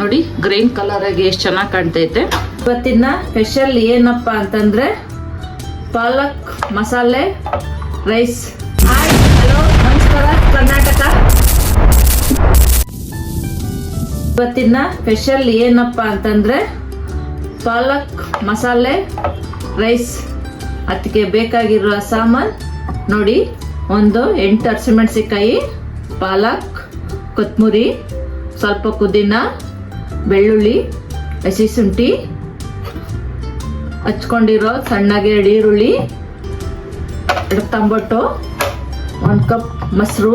ನೋಡಿ green colour ಆಗಿ ಎಷ್ಟು ಚೆನ್ನಾಗಿ ಕಾಣ್ತೈತೆ. ಇವತ್ತಿನ ಸ್ಪೆಷಲ್ ಏನಪ್ಪ ಅಂತಂದ್ರೆ ಪಾಲಕ್ ಮಸಾಲೆ ರೈಸ್. ಹಾಯ್, ಹಲೋ, ನಮಸ್ಕಾರ ಕರ್ನಾಟಕ. ಇವತ್ತಿನ ಸ್ಪೆಷಲ್ ಏನಪ್ಪ ಅಂತಂದ್ರೆ ಪಾಲಕ್ ಮಸಾಲೆ ರೈಸ್. ಅದಕ್ಕೆ ಬೇಕಾಗಿರುವ ಸಾಮಾನು ನೋಡಿ, ಒಂದು 8 ಹಸಿಮೆಣಸಿಕಾಯಿ, ಪಾಲಕ್, ಕೊತ್ತಂಬರಿ, ಸ್ವಲ್ಪ ಪುದೀನ, ಬೆಳ್ಳುಳ್ಳಿ, ಹಸಿ ಶುಂಠಿ, ಹಚ್ಕೊಂಡಿರೋ ಸಣ್ಣಗೆ ಈರುಳ್ಳಿ, 2 ಟೊಮೊಟೊ, 1 ಕಪ್ ಮೊಸರು.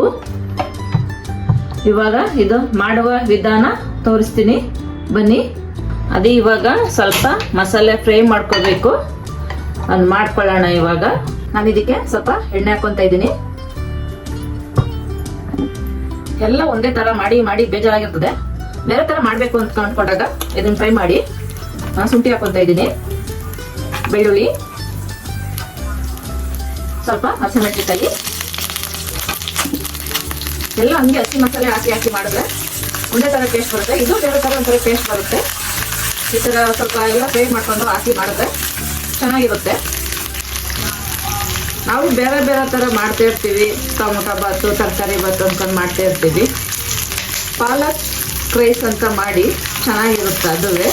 ಇವಾಗ ಇದು ಮಾಡುವ ವಿಧಾನ ತೋರಿಸ್ತೀನಿ, ಬನ್ನಿ. ಅದೇ ಇವಾಗ ಸ್ವಲ್ಪ ಮಸಾಲೆ ಫ್ರೈ ಮಾಡ್ಕೋಬೇಕು, ಅದು ಮಾಡ್ಕೊಳ್ಳೋಣ. ಇವಾಗ ನಾನು ಇದಕ್ಕೆ ಸ್ವಲ್ಪ ಎಣ್ಣೆ ಹಾಕೊತಾ ಇದ್ದೀನಿ. ಎಲ್ಲ ಒಂದೇ ತರ ಮಾಡಿ ಮಾಡಿ ಬೇಜಾರಾಗಿರ್ತದೆ. ಬೇರೆ ತರ ಮಾಡಬೇಕು ಅಂತ ಅಂದ್ಕೊಂಡಾಗ ಇದನ್ನ ಫ್ರೈ ಮಾಡಿ. ಶುಂಠಿ ಹಾಕೊತಾ ಇದ್ದೀನಿ, ಬೆಳ್ಳುಳ್ಳಿ, ಸ್ವಲ್ಪ ಹಸಿಮೆಣಸಿನಕಾಯಿ, ಎಲ್ಲ ಹಂಗೆ ಹಸಿ ಮಸಾಲೆ ಹಾಕಿ ಹಾಕಿ ಮಾಡಿದ್ರೆ ಒಂದೇ ತರ ಟೇಸ್ಟ್ ಬರುತ್ತೆ. ಇದು ಬೇರೆ ತರ ಒಂಥರ ಟೇಸ್ಟ್ ಬರುತ್ತೆ. ಈ ತರ ಸ್ವಲ್ಪ ಎಲ್ಲ ಫ್ರೈ ಮಾಡ್ಕೊಂಡು ಹಾಕಿ ಮಾಡಿದ್ರೆ ಚೆನ್ನಾಗಿರುತ್ತೆ. ನಾವು ಬೇರೆ ಬೇರೆ ಥರ ಮಾಡ್ತಾ ಇರ್ತೀವಿ. ಟೊಮೊಟೊ ಬಾತು, ತರಕಾರಿ ಬಾತು ಅಂದ್ಕೊಂಡು ಮಾಡ್ತಾ ಇರ್ತೀವಿ. ಪಾಲಕ್ ರೈಸ್ ಅಂತ ಮಾಡಿ ಚೆನ್ನಾಗಿರುತ್ತೆ. ಅದುವೇ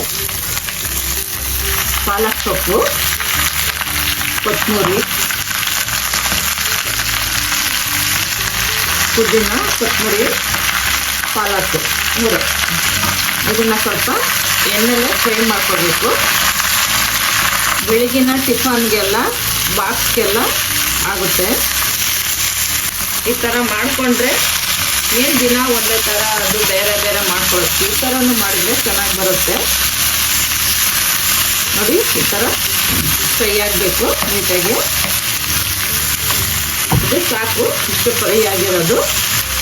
ಪಾಲಕ್ ಸೊಪ್ಪು, ಕೊತ್ತಂಬರಿ, ಪುದೀನ, ಕೊತ್ತಂಬರಿ, ಪಾಲಕ್ ಮೂರು. ಇದನ್ನು ಸ್ವಲ್ಪ ಎಣ್ಣೆಲೆ ಫ್ರೈ ಮಾಡ್ಕೋಬೇಕು. ಬೆಳಗಿನ ಟಿಫನ್ಗೆಲ್ಲ ಬಾಕ್ಸ್ಗೆಲ್ಲ ಆಗುತ್ತೆ. ಈ ಥರ ಮಾಡಿಕೊಂಡ್ರೆ ಏನು ದಿನ ಒಂದೇ ಥರ ಅದು ಬೇರೆ ಬೇರೆ ಮಾಡ್ಕೊಳುತ್ತೆ. ಈ ಥರನೂ ಮಾಡಿದರೆ ಚೆನ್ನಾಗಿ ಬರುತ್ತೆ. ನೋಡಿ, ಈ ಥರ ಫ್ರೈ ಆಗಬೇಕು ನೀಟಾಗಿ. ಇದು ಸಾಕು, ಇಷ್ಟು ಫ್ರೈ ಆಗಿರೋದು.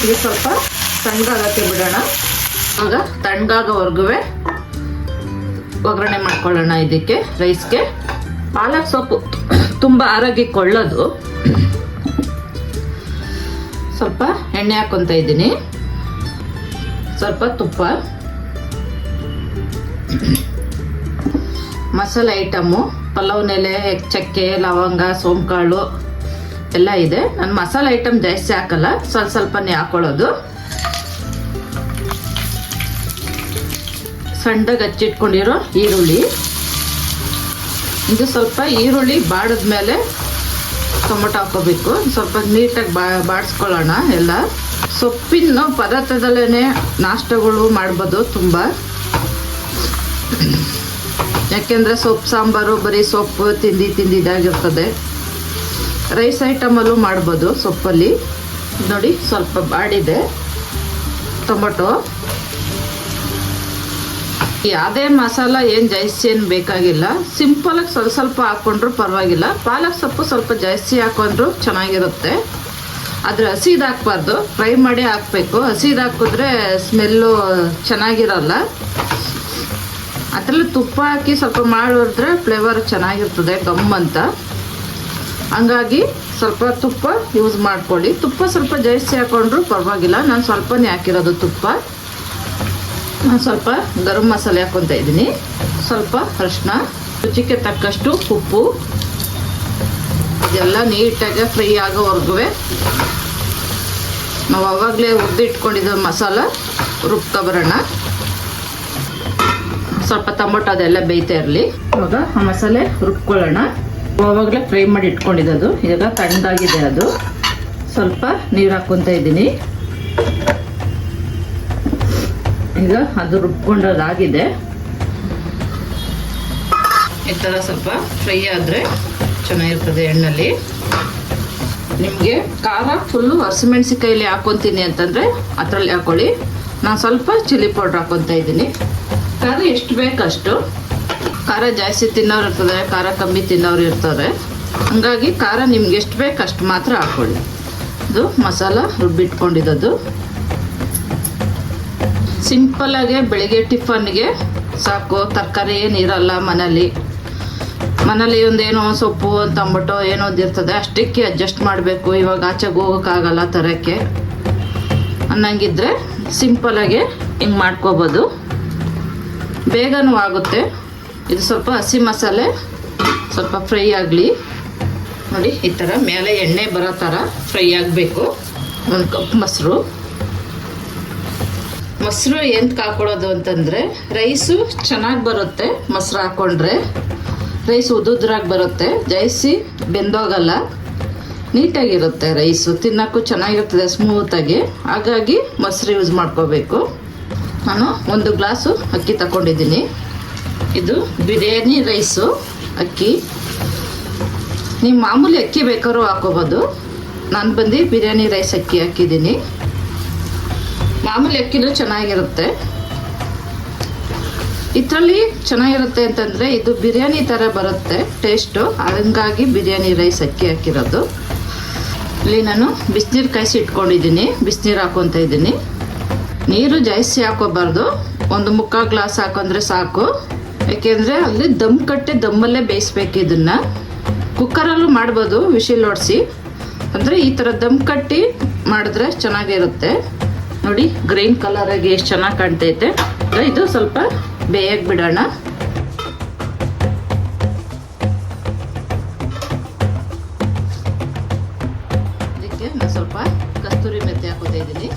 ಇದು ಸ್ವಲ್ಪ ತಣ್ಣಗಾಗಕ್ಕೆ ಬಿಡೋಣ. ಆಗ ತಣ್ಣಗಾಗೋವರೆಗೂ ಒಗ್ಗರಣೆ ಮಾಡ್ಕೊಳ್ಳೋಣ. ಇದಕ್ಕೆ ರೈಸ್ಗೆ ಪಾಲಕ್ ಸೊಪ್ಪು ತುಂಬ ಆರೋಗ್ಯಕ್ಕೆ ಒಳ್ಳೆಯದು. ಸ್ವಲ್ಪ ಎಣ್ಣೆ ಹಾಕ್ಕೊತಾ ಇದ್ದೀನಿ, ಸ್ವಲ್ಪ ತುಪ್ಪ, ಮಸಾಲೆ ಐಟಮು, ಪಲಾವ್ ಎಲೆ, ಚಕ್ಕೆ, ಲವಂಗ, ಸೋಂಕಾಳು ಎಲ್ಲ ಇದೆ. ನಾನು ಮಸಾಲೆ ಐಟಮ್ ಜಾಸ್ತಿ ಹಾಕಲ್ಲ, ಸ್ವಲ್ಪನೇ ಹಾಕೊಳ್ಳೋದು. ಸಣ್ಣಗೆ ಹಚ್ಚಿಟ್ಕೊಂಡಿರೋ ಈರುಳ್ಳಿ. ಇದು ಸ್ವಲ್ಪ ಈರುಳ್ಳಿ ಬಾಡಿದ್ಮೇಲೆ ಟೊಮೊಟೊ ಹಾಕೋಬೇಕು. ಸ್ವಲ್ಪ ನೀಟಾಗಿ ಬಾಡಿಸ್ಕೊಳ್ಳೋಣ. ಎಲ್ಲ ಸೊಪ್ಪಿನ ಪದಾರ್ಥದಲ್ಲೇ ನಾಷ್ಟಗಳು ಮಾಡ್ಬೋದು ತುಂಬ. ಯಾಕೆಂದರೆ ಸೊಪ್ಪು ಸಾಂಬಾರು ಬರೀ ಸೊಪ್ಪು ತಿಂದಿದ್ದಾಗಿರ್ತದೆ. ರೈಸ್ ಐಟಮಲ್ಲೂ ಮಾಡ್ಬೋದು ಸೊಪ್ಪಲ್ಲಿ. ನೋಡಿ, ಸ್ವಲ್ಪ ಬಾಡಿದೆ ಟೊಮೊಟೊ. ಯಾವುದೇ ಮಸಾಲ ಏನು ಜಾಸ್ತಿ ಏನು ಬೇಕಾಗಿಲ್ಲ. ಸಿಂಪಲಾಗಿ ಸ್ವಲ್ಪ ಹಾಕ್ಕೊಂಡ್ರು ಪರವಾಗಿಲ್ಲ. ಪಾಲಕ್ ಸೊಪ್ಪು ಸ್ವಲ್ಪ ಜಾಸ್ತಿ ಹಾಕ್ಕೊಂಡ್ರು ಚೆನ್ನಾಗಿರುತ್ತೆ. ಆದರೆ ಹಸಿದು ಹಾಕ್ಬಾರ್ದು, ಫ್ರೈ ಮಾಡಿ ಹಾಕಬೇಕು. ಹಸಿದು ಹಾಕಿದ್ರೆ ಸ್ಮೆಲ್ಲು ಚೆನ್ನಾಗಿರಲ್ಲ. ಅದರಲ್ಲಿ ತುಪ್ಪ ಹಾಕಿ ಸ್ವಲ್ಪ ಮಾಡಿದ್ರೆ ಫ್ಲೇವರ್ ಚೆನ್ನಾಗಿರ್ತದೆ, ಗಮ್ ಅಂತ. ಹಂಗಾಗಿ ಸ್ವಲ್ಪ ತುಪ್ಪ ಯೂಸ್ ಮಾಡ್ಕೊಳ್ಳಿ. ತುಪ್ಪ ಸ್ವಲ್ಪ ಜಾಸ್ತಿ ಹಾಕ್ಕೊಂಡ್ರು ಪರವಾಗಿಲ್ಲ. ನಾನು ಸ್ವಲ್ಪನೇ ಹಾಕಿರೋದು ತುಪ್ಪ. ಸ್ವಲ್ಪ ಗರಂ ಮಸಾಲೆ ಹಾಕ್ಕೊತಾ ಇದ್ದೀನಿ, ಸ್ವಲ್ಪ ಅರಿಶಿನ, ರುಚಿಗೆ ತಕ್ಕಷ್ಟು ಉಪ್ಪು. ಇದೆಲ್ಲ ನೀಟಾಗಿ ಫ್ರೈ ಆಗೋವರೆಗೂ ನಾವು ಆವಾಗಲೇ ಹುರಿದಿಟ್ಕೊಂಡಿದ್ದ ಮಸಾಲ ರುಬ್ಕೊಬರೋಣ. ಸ್ವಲ್ಪ ಟೊಮೊಟೊ ಅದೆಲ್ಲ ಬೇಯ್ತಾ ಇರಲಿ. ಇವಾಗ ಆ ಮಸಾಲೆ ರುಬ್ಕೊಳ್ಳೋಣ. ಆವಾಗಲೇ ಫ್ರೈ ಮಾಡಿ ಇಟ್ಕೊಂಡಿದ್ದು. ಈಗ ತಣ್ಣಗಾಗಿದೆ ಅದು. ಸ್ವಲ್ಪ ನೀರು ಹಾಕ್ಕೊತಾ ಇದ್ದೀನಿ. ಈಗ ಅದು ರುಬ್ಕೊಂಡದಾಗಿದೆ. ಈ ಥರ ಸ್ವಲ್ಪ ಫ್ರೈ ಆದರೆ ಚೆನ್ನಾಗಿರ್ತದೆ ಎಣ್ಣೆಲಿ. ನಿಮಗೆ ಖಾರ ಫುಲ್ಲು ಹಸಿಮೆಣಸಿಕಾಯಲ್ಲಿ ಹಾಕ್ಕೊತೀನಿ ಅಂತಂದರೆ ಅದರಲ್ಲಿ ಹಾಕ್ಕೊಳ್ಳಿ. ನಾನು ಸ್ವಲ್ಪ ಚಿಲ್ಲಿ ಪೌಡ್ರ್ ಹಾಕ್ಕೊತಾ ಇದ್ದೀನಿ. ಖಾರ ಎಷ್ಟು ಬೇಕಷ್ಟು. ಖಾರ ಜಾಸ್ತಿ ತಿನ್ನೋರು ಇರ್ತದೆ, ಖಾರ ಕಮ್ಮಿ ತಿನ್ನೋರು ಇರ್ತಾರೆ. ಹಾಗಾಗಿ ಖಾರ ನಿಮ್ಗೆ ಎಷ್ಟು ಬೇಕಷ್ಟು ಮಾತ್ರ ಹಾಕ್ಕೊಳ್ಳಿ. ಇದು ಮಸಾಲ ರುಬ್ಬಿಟ್ಕೊಂಡಿದ್ದು. ಸಿಂಪಲ್ಲಾಗೆ ಬೆಳಿಗ್ಗೆ ಟಿಫನ್ಗೆ ಸಾಕು. ತರಕಾರಿ ಏನಿರಲ್ಲ ಮನೇಲಿ ಒಂದೇನೋ ಸೊಪ್ಪು, ಟೊಮೊಟೊ ಏನೋ ಇರ್ತದೆ, ಅಷ್ಟಕ್ಕೆ ಅಡ್ಜಸ್ಟ್ ಮಾಡಬೇಕು. ಇವಾಗ ಆಚೆಗೆ ಹೋಗೋಕ್ಕಾಗಲ್ಲ ತರೋಕ್ಕೆ ಅನ್ನಂಗಿದ್ರೆ ಸಿಂಪಲ್ಲಾಗೆ ಹಿಂಗೆ ಮಾಡ್ಕೋಬೋದು. ಬೇಗನೂ ಆಗುತ್ತೆ. ಇದು ಸ್ವಲ್ಪ ಹಸಿ ಮಸಾಲೆ ಸ್ವಲ್ಪ ಫ್ರೈ ಆಗಲಿ. ನೋಡಿ ಈ ಥರ ಮೇಲೆ ಎಣ್ಣೆ ಬರೋ ಥರ ಫ್ರೈ ಆಗಬೇಕು. 1 ಕಪ್ ಮೊಸರು ಎಂತಕ್ಕೆ ಹಾಕೊಳ್ಳೋದು ಅಂತಂದರೆ ರೈಸು ಚೆನ್ನಾಗಿ ಬರುತ್ತೆ. ಮೊಸರು ಹಾಕ್ಕೊಂಡ್ರೆ ರೈಸ್ ಉದುದ್ರಾಗಿ ಬರುತ್ತೆ, ಜಾಸ್ತಿ ಬೆಂದೋಗಲ್ಲ, ನೀಟಾಗಿರುತ್ತೆ. ರೈಸು ತಿನ್ನೋಕ್ಕೂ ಚೆನ್ನಾಗಿರ್ತದೆ ಸ್ಮೂತಾಗಿ. ಹಾಗಾಗಿ ಮೊಸರು ಯೂಸ್ ಮಾಡ್ಕೋಬೇಕು. ನಾನು 1 ಗ್ಲಾಸು ಅಕ್ಕಿ ತಗೊಂಡಿದ್ದೀನಿ. ಇದು ಬಿರಿಯಾನಿ ರೈಸು ಅಕ್ಕಿ. ನೀವು ಮಾಮೂಲಿ ಅಕ್ಕಿ ಬೇಕಾದ್ರೂ ಹಾಕೋಬೋದು. ನಾನು ಬಂದು ಬಿರಿಯಾನಿ ರೈಸ್ ಅಕ್ಕಿ ಹಾಕಿದ್ದೀನಿ. ಮಾಮೂಲಿ ಅಕ್ಕಿನೂ ಚೆನ್ನಾಗಿರುತ್ತೆ. ಇದರಲ್ಲಿ ಚೆನ್ನಾಗಿರುತ್ತೆ ಅಂತಂದರೆ ಇದು ಬಿರಿಯಾನಿ ಥರ ಬರುತ್ತೆ ಟೇಸ್ಟು, ಹಂಗಾಗಿ ಬಿರಿಯಾನಿ ರೈಸ್ ಅಕ್ಕಿ ಹಾಕಿರೋದು. ಇಲ್ಲಿ ನಾನು ಬಿಸಿನೀರು ಕಾಯಿಸಿ ಇಟ್ಕೊಂಡಿದ್ದೀನಿ. ಬಿಸಿನೀರು ಹಾಕ್ಕೊತ ಇದ್ದೀನಿ. ನೀರು ಜಾಸ್ತಿ ಹಾಕೋಬಾರ್ದು, 1/4 ಗ್ಲಾಸ್ ಹಾಕೊಂಡ್ರೆ ಸಾಕು. ಯಾಕೆಂದರೆ ಅಲ್ಲಿ ದಮ್ ಕಟ್ಟೆ ದಮ್ಮಲ್ಲೇ ಬೇಯಿಸ್ಬೇಕು. ಇದನ್ನು ಕುಕ್ಕರಲ್ಲೂ ಮಾಡ್ಬೋದು ವಿಶಿಲ್ ಹೊಡಿಸಿ, ಅಂದರೆ ಈ ಥರ ದಮ್ ಕಟ್ಟಿ ಮಾಡಿದ್ರೆ ಚೆನ್ನಾಗಿರುತ್ತೆ. ನೋಡಿ ಗ್ರೀನ್ ಕಲರಾಗಿ ಎಷ್ಟು ಚೆನ್ನಾಗಿ ಕಾಣ್ತೈತೆ. ಇದು ಸ್ವಲ್ಪ ಬೇಯಕ್ಕೆ ಬಿಡೋಣ. ಇದಕ್ಕೆ ನಾನು ಸ್ವಲ್ಪ ಕಸ್ತೂರಿ ಮೆಂತ್ಯ ಹಾಕೋತಾ ಇದ್ದೀನಿ.